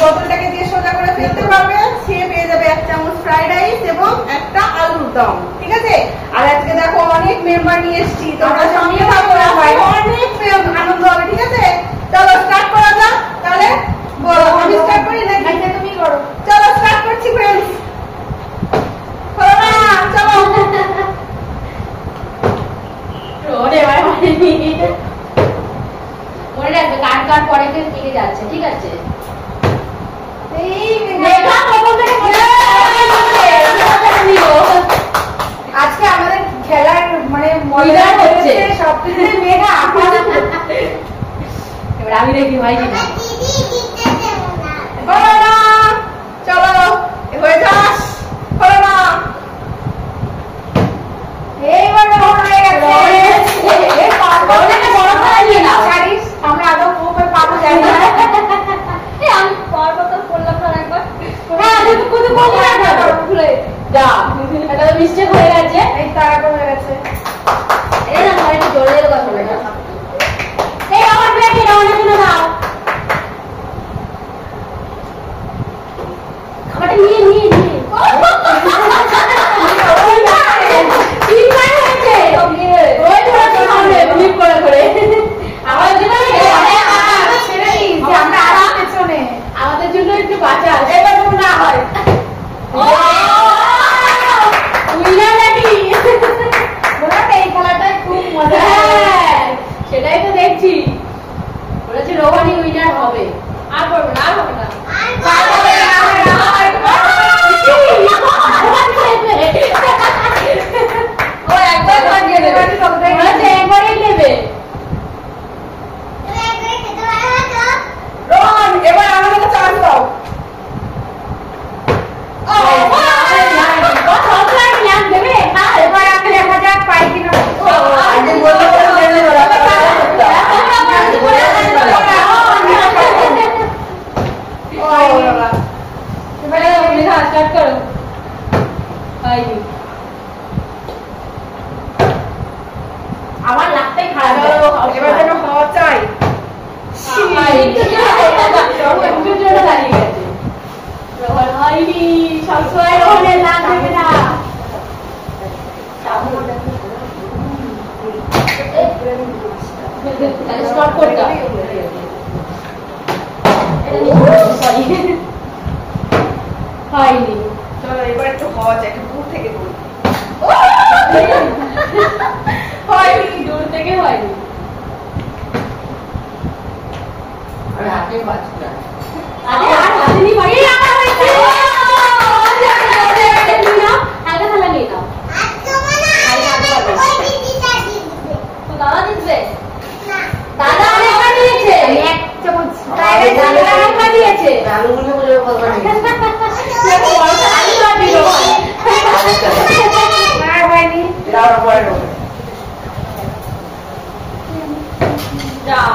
বোতলটাকে দিয়ে সোজা করে ফেলতে পারবে, সে পেয়ে যাবে 1 চামচ ফ্রাইড রাইস এবং একটা আলুর দম। ঠিক আছে? আর আজকে দেখো অনেক মেম্বার নিয়ে এসেছি, তোমরা সঙ্গে থাকো, অনেক আনন্দ হবে। ঠিক আছে, চলো স্টার্ট করা যাক। তাহলে বলো, আমি স্টার্ট করি নাকি তুমি করো? চলো স্টার্ট করছি ফ্রেন্ডস। চলো না, চলো। ওরে ভাই মনে রাখবে কাট কাট পরে কেটে যাচ্ছে। ঠিক আছে, আজকে আমাদের খেলার মানে মজা হচ্ছে সবকিছু মেঘা আপাতত। এবার আমি দেখি ভাই কিনা। চলো হয়ে যাস। এইবার হয়ে গেছে। আমরা আদৌ কোপে পাবো জানি না। আমি পরপর করলাম না একবার। হ্যাঁ আমি তো কত বলি না ভুলে যা, এটা তো মিস্টেক হয়ে গেছে। এই তাড়া হয়ে গেছে। এই না ভাই একটু জোরে জোরে কথা বলে না। এই আমার ব্রেক এটা অনেক জন্য দাও। খাবারটা নিয়ে নিয়ে নিয়ে আমাদের জন্য একটু বাঁচা এবার না হয়। এই খেলাটাই খুব মজা। সেটাই তো দেখছি, বলেছে রোহানি উইনার হবে। আর করবে না, আর হবে না। ও একবারই নেবে। রোহন এবার আমাকে চান্স দাও। এবার আমি দেখা যাক পাই কিনা। আমার লাগতেই খারাপ। এবার যেন হওয়া চাই। সবসময় রোহনের লাগ দেবে না। স্টপ করতে হবে। হয়নি। চলো এবার একটু হওয়া চাই, একটু দূর থেকে বলি। হয়নি, দূর থেকে হয়নি। আমি হাতে পাচ্ছি না। আরে আর হাতে নিয়ে বাড়ি আমার হয়েছে। হালকা থালা নিয়ে নাও। তো দাদা দিচ্ছে? দাদা অনেকবার দিয়েছে। এক চামচ দাদা অনেকবার দিয়েছে। আলু গুলো বলে কথা নেই। আর হয়নি। যাও পরে হবে। যাও।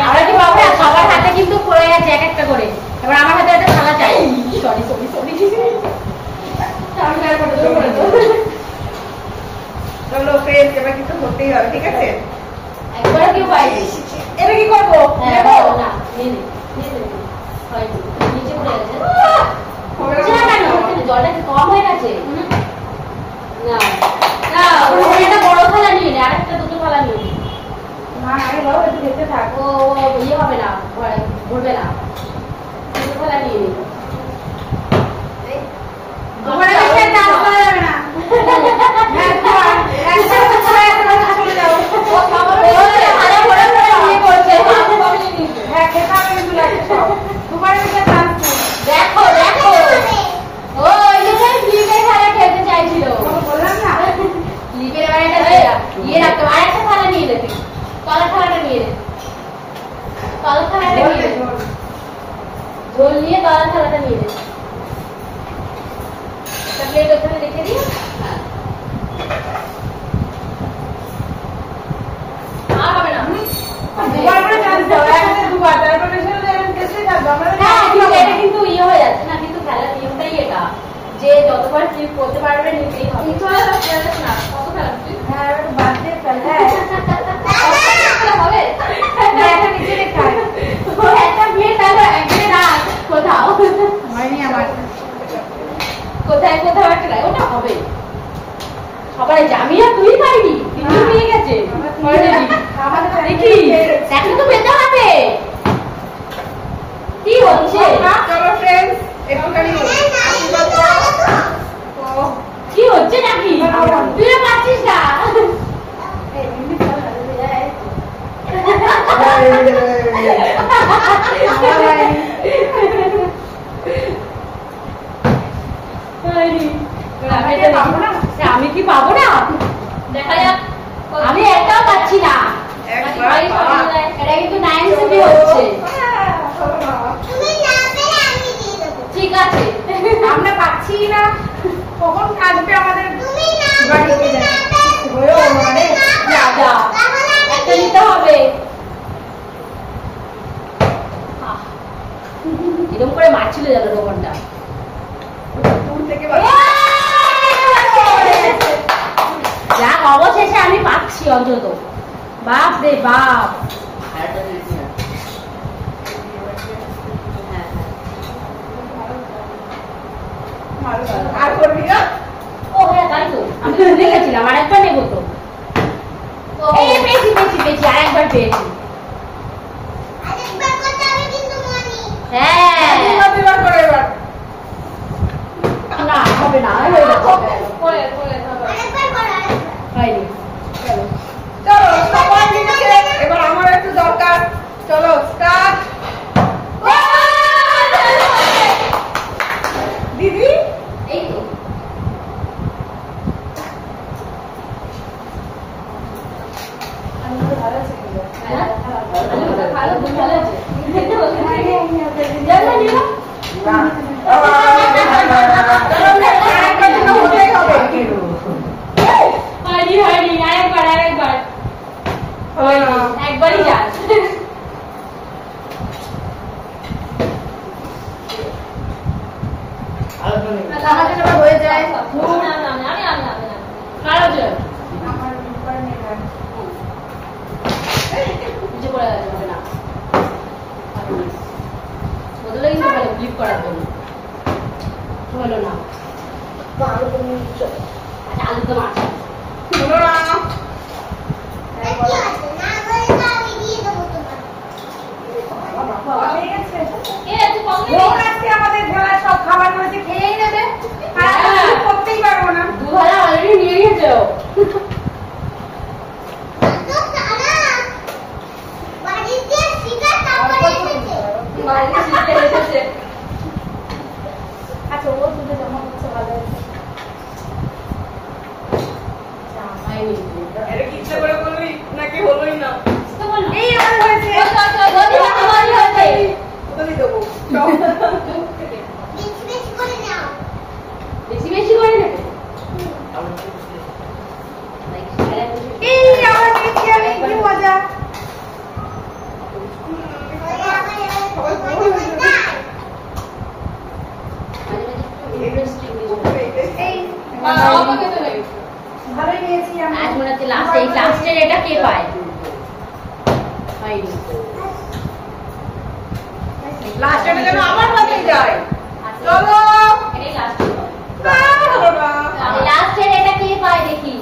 আমরা কি বাবা সবার হাতে কিন্তু পড়ে গেছে এক একটা করে। এবার আমার হাতে একটা থালা চাই। Sorry sorry sorry. চলো ফ্রেন্ডস, এবার কিন্তু হতেই হবে। ঠিক আছে, একবার কেউ পাইনি। এবার কি করবো? হ্যাঁ নেবো? না নিয়ে নে নিয়ে নে। হয়নি, নিচে পড়ে গেছে। হবে না না। কেন জলটা কি কম হয়ে গেছে? না না ওখানে একটা বড় থালা নিয়ে নে, আরেকটা দুটো থালা নিয়ে নে। না আরে বাবা একটু দেখতে থাক। ও ইয়ে হবে না, ভরবে না। দুটো থালা নিয়ে নে। তোমার কাছে চান্স পাওয়া যাবে না। হ্যাঁ তোমার একসাথে চলে যাও। ও বাবা বলে থালা ভরে ভরে নিয়ে করছে। হ্যাঁ খেতে হবে কিন্তু লাগছে সব। তোমার কাছে চান্স নেই। দেখো দেখো ও এই যে লিপের থালা খেতে চাইছিল। বললাম না। লিপের এবার একটা ইয়ে রাখতে হবে। আরেকটা থালা নিয়ে নে তুই। তলার থালাটা নিয়ে নে। তলার থালাটা নিয়ে নে। ঝোল নিয়ে তলার থালাটা নিয়ে নে। একটা প্লেট ওখানে রেখে দিই। আর হবে না। দুবার করে চান্স দাও। একসাথে দুবার, তারপরে সেটা এমন কেসে থাকবে। আমরা হ্যাঁ কিন্তু এটা কিন্তু ইয়ে হয়ে যাচ্ছে না, কিন্তু খেলার নিয়মটাই এটা যে যতবার ক্লিক করতে পারবে নিতেই হবে। চলে যাচ্ছে না কত খেলা হ্যাঁ একটু বাদ দিয়ে ফেল। হ্যাঁ হবে একটা নিচে রেখে একটা প্লেট তাহলে একদিনে রাখ কোথাও। আমি কি পাবো না? দেখা যাক। আমি একটাও পাচ্ছি না। একবার এটা কিন্তু 9 সিবি হচ্ছে। তুমি না পেলে আমি দিয়ে দেবো। ঠিক আছে। আমরা পাচ্ছি না, কখন আসবে আমাদের তুমি না বাড়িতে তুমি না যায়। পেলে হয়েও মানে যা যা। তাহলে আমি একটা নিতে হবে। এরকম করে মারছিল যেন রোবনটা। দূর থেকে যাক অবশেষে আমি পাচ্ছি অন্তত। বাপ রে বাপ। আরেকটা দিয়েছি না। আর করবি না? ও হ্যাঁ তাই তো, আমি তো ভুলে গেছিলাম। আর একবার নেবো তো। এই পেয়েছি পেয়েছি পেয়েছি, আর একবার পেয়েছি। আরেকবার করতে হবে কিন্তু মনি। হ্যাঁ দুবার করে এবার। না হবে না, হয়ে গেছে। আরেকবার করো আরেকবার। হয়নি। চলো সবাই মিলেছে, এবার আমার একটু দরকার। চলো স্টার্ট। দিদি এই তো। ভালো আছে কিন্তু। হ্যাঁ? ভালো ভালো আছে। জানো নিও? না। আরেকবার জন্য হতেই হবে। হয়নি হয়নি, আরেকবার আরেকবার। হলো না। একবারই যাক। আরেকটা নেই। আমার জন্য আবার হয়ে যায়। না না না, আমি কারো জন্য আমার উপর নেই। নিচে পড়ে গেছে, হবে না। বদলে কিন্তু ভালো ফ্লিপ করার জন্য হলো না। আচ্ছা, আলু তো মাছ। হলো না। আর কি আছে? না বলে তো আমি দিয়ে দেবো তোমার। হয়ে গেছে। এ তুই কম ভোগ আজকে আমাদের ঘোড়া সব খাবার রয়েছে, খেয়েই নেবে। আর হ্যাঁ। কিছু করতেই পারবো না। দুবেলা অলরেডি নিয়ে গেছে ও। তো সারা বাড়িতে শিকার তারপরে এসেছে। বাইরে শিখতে এসেছে। আচ্ছা ও দুটো জমা করছে ভালো হয়েছে। হয়নি। এটা কি ইচ্ছে করে বলবি নাকি হলোই না? তো বল। এই আমার হয়েছে। গদি তোমারই হয়েছে। ওটাই দেবো। চল। বেশি বেশি করে নাও। বেশি বেশি করে নেবে। এই আমার নিচে আমি কি মজা। বলে আমার এবার মনে হয় না। এই আমাকে তো নেই। ভালোই নিয়েছি আমি। আজ মনে হচ্ছে লাস্ট, এই লাস্টের এটা কে পায়? হয়নি। লাস্টে যেন আমার হাতেই যায়। চলো। এটাই লাস্ট। হলো না। লাস্টের এটা কে পায় দেখি।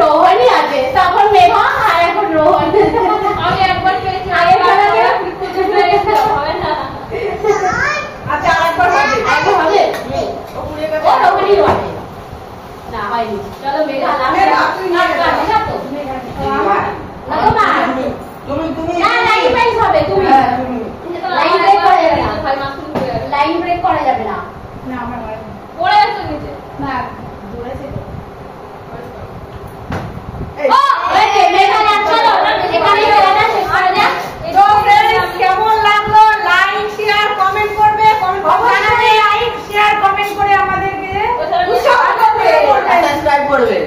রোহনই আছে, তখন মেঘা আর এখন রোহন। আমি একবার পেয়েছি, আগে হবে না। আচ্ছা আরেকবার হবে। আগে হবে। ও পুড়ে গেছে। ও রোহনই হবে। না হয়নি। চলো মেঘা মেঘা, তুই নিয়ে নে। আমার না তো মা। তুমি না লাইন ব্রেক হবে তুমি। হ্যাঁ, তুমি। লাইন ব্রেক করা যাবে না। লাইন ব্রেক করা যাবে না। না আমার হয়নি। পড়ে গেছে নিচে। না দূরেছে তো। ও হয়েছে, মেঘা যাচ্ছে। চলো এখানেই খেলাটা শেষ করা যাক। তো फ्रेंड्स কেমন লাগলো? লাইক শেয়ার কমেন্ট করবে, কমেন্ট জানাবে, লাইক শেয়ার কমেন্ট করে আমাদেরকে উৎসাহ করবে। সাবস্ক্রাইব করবে।